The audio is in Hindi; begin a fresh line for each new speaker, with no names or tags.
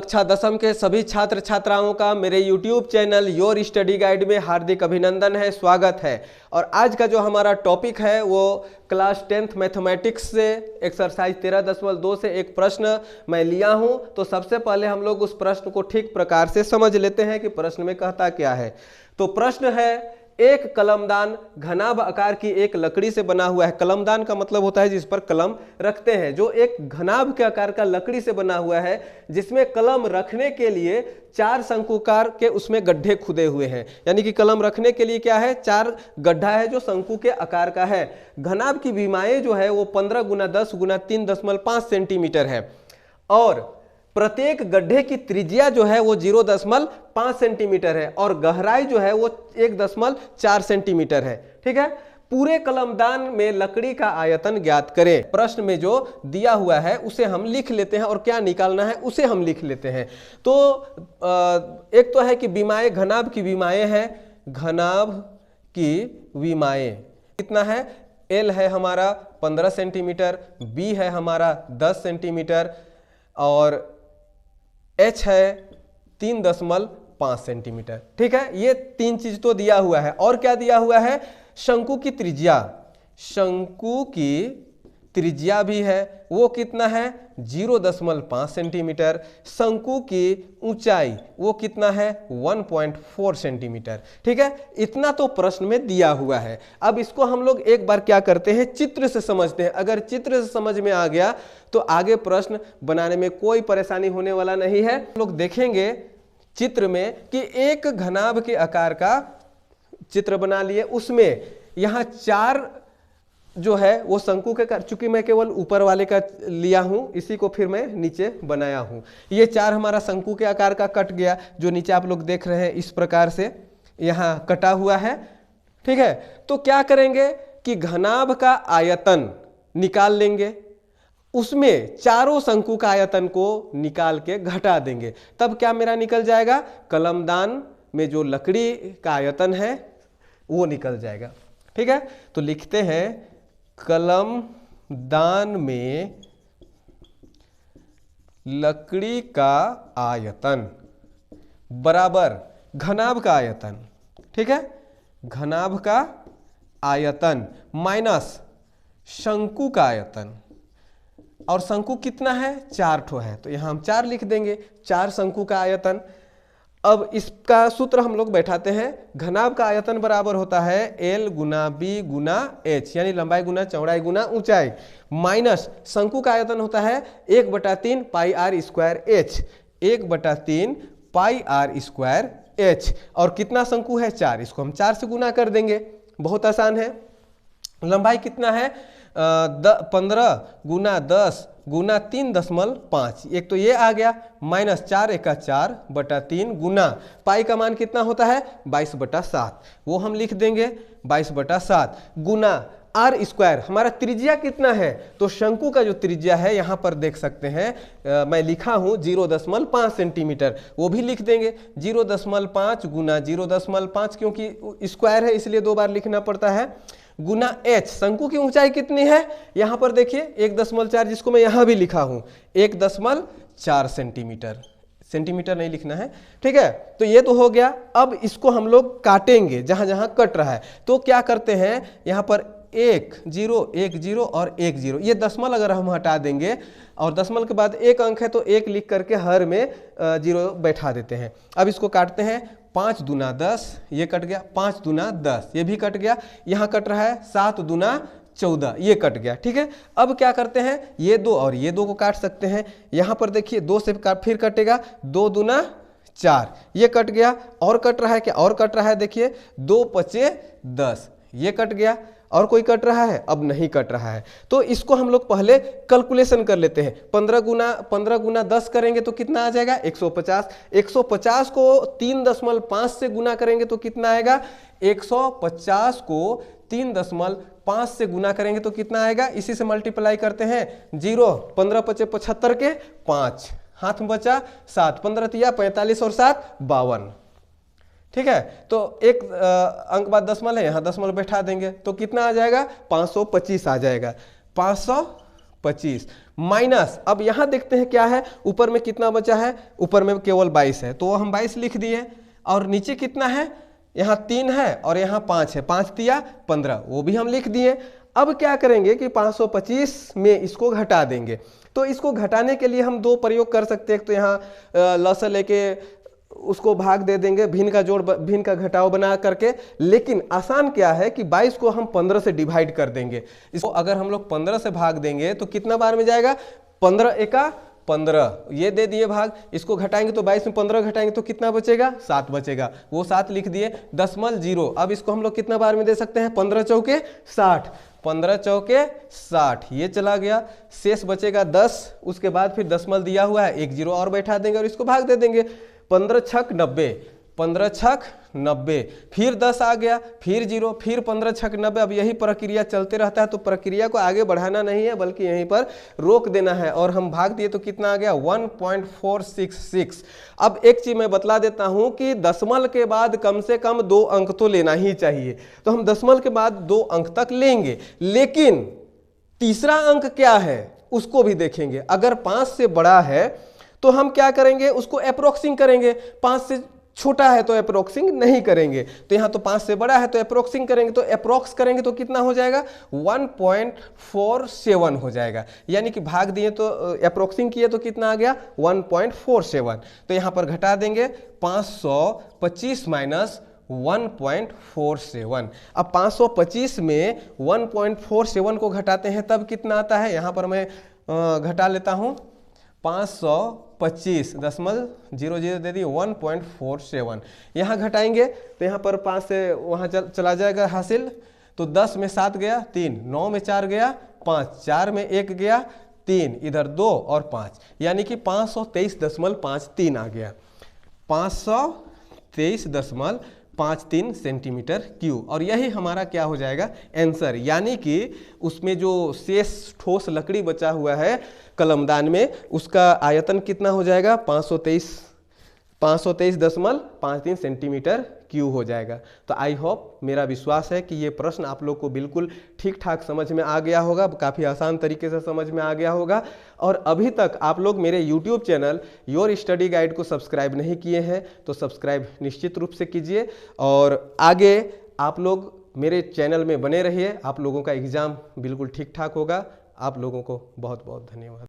कक्षा 10वीं के सभी छात्र छात्राओं का मेरे YouTube channel your study guide में हार्दिक अभिनंदन है, स्वागत है। और आज का जो हमारा टॉपिक है वो क्लास 10th मैथमेटिक्स से एक्सरसाइज 13.2 से एक प्रश्न मैं लिया हूं। तो सबसे पहले हम लोग उस प्रश्न को ठीक प्रकार से समझ लेते हैं कि प्रश्न में कहता क्या है। तो प्रश्न है, एक कलमदान घनाभ आकार की एक लकड़ी से बना हुआ है। कलमदान का मतलब होता है जिस पर कलम रखते हैं, जो एक घनाभ के आकार का लकड़ी से बना हुआ है, जिसमें कलम रखने के लिए 4 शंकुकार के उसमें गड्ढे खुदे हुए हैं। यानी कि कलम रखने के लिए क्या है, 4 गड्ढा है जो शंकु के आकार का है। घनाभ की विमाएं जो है वो 15 × 10 × 3.5 सेंटीमीटर है और प्रत्येक गड्ढे की त्रिज्या जो है वो 0.5 सेंटीमीटर है और गहराई जो है वो 1.4 सेंटीमीटर है। ठीक है, पूरे कलमदान में लकड़ी का आयतन ज्ञात करें। प्रश्न में जो दिया हुआ है उसे हम लिख लेते हैं और क्या निकालना है उसे हम लिख लेते हैं। तो एक तो है कि विमाएं, घनाभ की विमाएं हैं। घनाभ की विमाएं कितना है, L है हमारा 15 सेंटीमीटर, B है हमारा 10 सेंटीमीटर और H है 3.5 सेंटीमीटर। ठीक है, ये 3 चीज तो दिया हुआ है। और क्या दिया हुआ है, शंकु की त्रिज्या, शंकु की त्रिज्या भी है, वो कितना है 0.5 सेंटीमीटर। शंकु की ऊंचाई वो कितना है 1.4 सेंटीमीटर। ठीक है, इतना तो प्रश्न में दिया हुआ है। अब इसको हम लोग एक बार क्या करते हैं, चित्र से समझते हैं। अगर चित्र से समझ में आ गया तो आगे प्रश्न बनाने में कोई परेशानी होने वाला नहीं है। हम लोग देखेंगे चित्र में कि एक घनाभ के आकार का चित्र बना लिए, उसमें यहाँ 4 जो है वो शंकु के, चूंकि मैं केवल ऊपर वाले का लिया हूं, इसी को फिर मैं नीचे बनाया हूं। ये 4 हमारा शंकु के आकार का कट गया, जो नीचे आप लोग देख रहे हैं इस प्रकार से यहाँ कटा हुआ है। ठीक है, तो क्या करेंगे कि घनाभ का आयतन निकाल लेंगे, उसमें चारों शंकु का आयतन को निकाल के घटा देंगे, तब क्या मेरा निकल जाएगा, कलमदान में जो लकड़ी का आयतन है वो निकल जाएगा। ठीक है, तो लिखते हैं कलमदान में लकड़ी का आयतन बराबर घनाभ का आयतन। ठीक है, घनाभ का आयतन माइनस शंकु का आयतन। और शंकु कितना है, 4 ठो है, तो यहां हम 4 लिख देंगे, 4 शंकु का आयतन। अब इसका सूत्र हम लोग बैठाते हैं। घनाभ का आयतन बराबर होता है L × B × H, यानी लंबाई गुना चौड़ाई गुना ऊंचाई, माइनस शंकु का आयतन होता है 1/3 πr² H, 1/3 πr² H। और कितना शंकु है, 4, इसको हम 4 से गुना कर देंगे, बहुत आसान है। लंबाई कितना है 15 × 10 × 3.5, एक तो ये आ गया, माइनस 4 × 4/3 गुना पाई का मान कितना होता है 22/7, वो हम लिख देंगे 22/7 गुना r²। हमारा त्रिज्या कितना है, तो शंकु का जो त्रिज्या है यहाँ पर देख सकते हैं, मैं लिखा हूँ 0.5 सेंटीमीटर, वो भी लिख देंगे 0.5 गुना 0.5, क्योंकि स्क्वायर है इसलिए 2 बार लिखना पड़ता है, गुना H। शंकु की ऊंचाई कितनी है, यहां पर देखिए 1.4, जिसको मैं यहां भी लिखा हूं 1.4 सेंटीमीटर, सेंटीमीटर नहीं लिखना है। ठीक है, तो ये तो हो गया। अब इसको हम लोग काटेंगे जहां जहां कट रहा है, तो क्या करते हैं, यहां पर 1 0 1 0 और 1 0, ये दशमलव अगर हम हटा देंगे और दशमलव के बाद एक अंक है तो 1 लिख करके हर में 0 बैठा देते हैं। अब इसको काटते हैं, 5 दूना 10, ये कट गया, 5 दूना 10, ये भी कट गया, यहाँ कट रहा है 7 दूना 14, ये कट गया। ठीक है, अब क्या करते हैं, ये 2 और ये 2 को काट सकते हैं। यहाँ पर देखिए 2 से फिर कटेगा, 2 दूना 4, ये कट गया, और कट रहा है क्या, और कट रहा है, देखिए 2 × 5 = 10, ये कट गया, और कोई कट रहा है, अब नहीं कट रहा है। तो इसको हम लोग पहले कैलकुलेशन कर लेते हैं। 15 × 10 करेंगे तो कितना आ जाएगा 150, 150 को 3.5 से गुना करेंगे तो कितना आएगा, 150 को 3.5 से गुना करेंगे तो कितना आएगा, इसी से मल्टीप्लाई करते हैं, 0 15 × 5 = 75 के 5, हाथ में बचा 7, 15 × 3 = 45 और 7 = 52। ठीक है, तो एक अंक बाद दशमलव है, यहाँ दशमलव बैठा देंगे तो कितना आ जाएगा 525 आ जाएगा, 25 माइनस, अब यहां देखते हैं क्या है, ऊपर में कितना बचा है, ऊपर में केवल 22 है तो हम 22 लिख दिए, और नीचे कितना है, यहाँ 3 है और यहाँ 5 है, 5 दिया 15, वो भी हम लिख दिए। अब क्या करेंगे कि 525 में इसको घटा देंगे। तो इसको घटाने के लिए हम दो प्रयोग कर सकते हैं, तो यहाँ लसा लेके उसको भाग दे देंगे, भिन्न का जोड़ भिन्न का घटाव बना करके। लेकिन आसान क्या है कि 22 को हम 15 से डिवाइड कर देंगे। इसको अगर हम लोग 15 से भाग देंगे तो कितना बार में जाएगा, 15 एका 15, ये दे दिए भाग। इसको घटाएंगे तो 22 में 15 घटाएंगे तो कितना बचेगा, 7 बचेगा, वो 7 लिख दिए। 0.0 अब इसको हम लोग कितना बार में दे सकते हैं, 15 चौके 60, 15 चौके 60, ये चला गया, शेष बचेगा 10। उसके बाद फिर दशमलव दिया हुआ है, एक जीरो और बैठा देंगे और इसको भाग दे देंगे। 15 छक 90, 15 छक 90, फिर 10 आ गया, फिर जीरो, फिर 15 छक 90। अब यही प्रक्रिया चलते रहता है, तो प्रक्रिया को आगे बढ़ाना नहीं है बल्कि यहीं पर रोक देना है। और हम भाग दिए तो कितना आ गया, 1.466। अब एक चीज मैं बतला देता हूं कि दशमलव के बाद कम से कम 2 अंक तो लेना ही चाहिए, तो हम दशमलव के बाद 2 अंक तक लेंगे। लेकिन तीसरा अंक क्या है उसको भी देखेंगे। अगर 5 से बड़ा है तो हम क्या करेंगे, उसको अप्रोक्सिंग करेंगे, 5 से छोटा है तो अप्रोक्सिंग नहीं करेंगे। तो यहाँ तो 5 से बड़ा है तो अप्रोक्सिंग करेंगे, तो अप्रोक्स करेंगे तो कितना हो जाएगा, 1.47 हो जाएगा। यानी कि भाग दिए तो अप्रोक्सिंग किए तो कितना आ गया, 1.47। तो यहाँ पर घटा देंगे 525 माइनस 1.47। अब 525 में 1.47 को घटाते हैं तब कितना आता है, यहाँ पर मैं घटा लेता हूँ, 525.00 दे दिए 1.47। यहाँ घटाएंगे तो यहाँ पर 5 से वहाँ चला जाएगा हासिल, तो 10 में 7 गया 3, 9 में 4 गया 5, 4 में 1 गया 3, इधर 2 और 5, यानी कि 523.53 आ गया, 523.53 सेंटीमीटर क्यूब। और यही हमारा क्या हो जाएगा, आंसर। यानी कि उसमें जो शेष ठोस लकड़ी बचा हुआ है कलमदान में, उसका आयतन कितना हो जाएगा, 523.53 सेंटीमीटर क्यूब हो जाएगा। तो आई होप, मेरा विश्वास है कि ये प्रश्न आप लोग को बिल्कुल ठीक ठाक समझ में आ गया होगा, काफ़ी आसान तरीके से समझ में आ गया होगा। और अभी तक आप लोग मेरे YouTube channel your study guide को सब्सक्राइब नहीं किए हैं तो सब्सक्राइब निश्चित रूप से कीजिए, और आगे आप लोग मेरे चैनल में बने रहिए। आप लोगों का एग्ज़ाम बिल्कुल ठीक ठाक होगा। आप लोगों को बहुत बहुत धन्यवाद।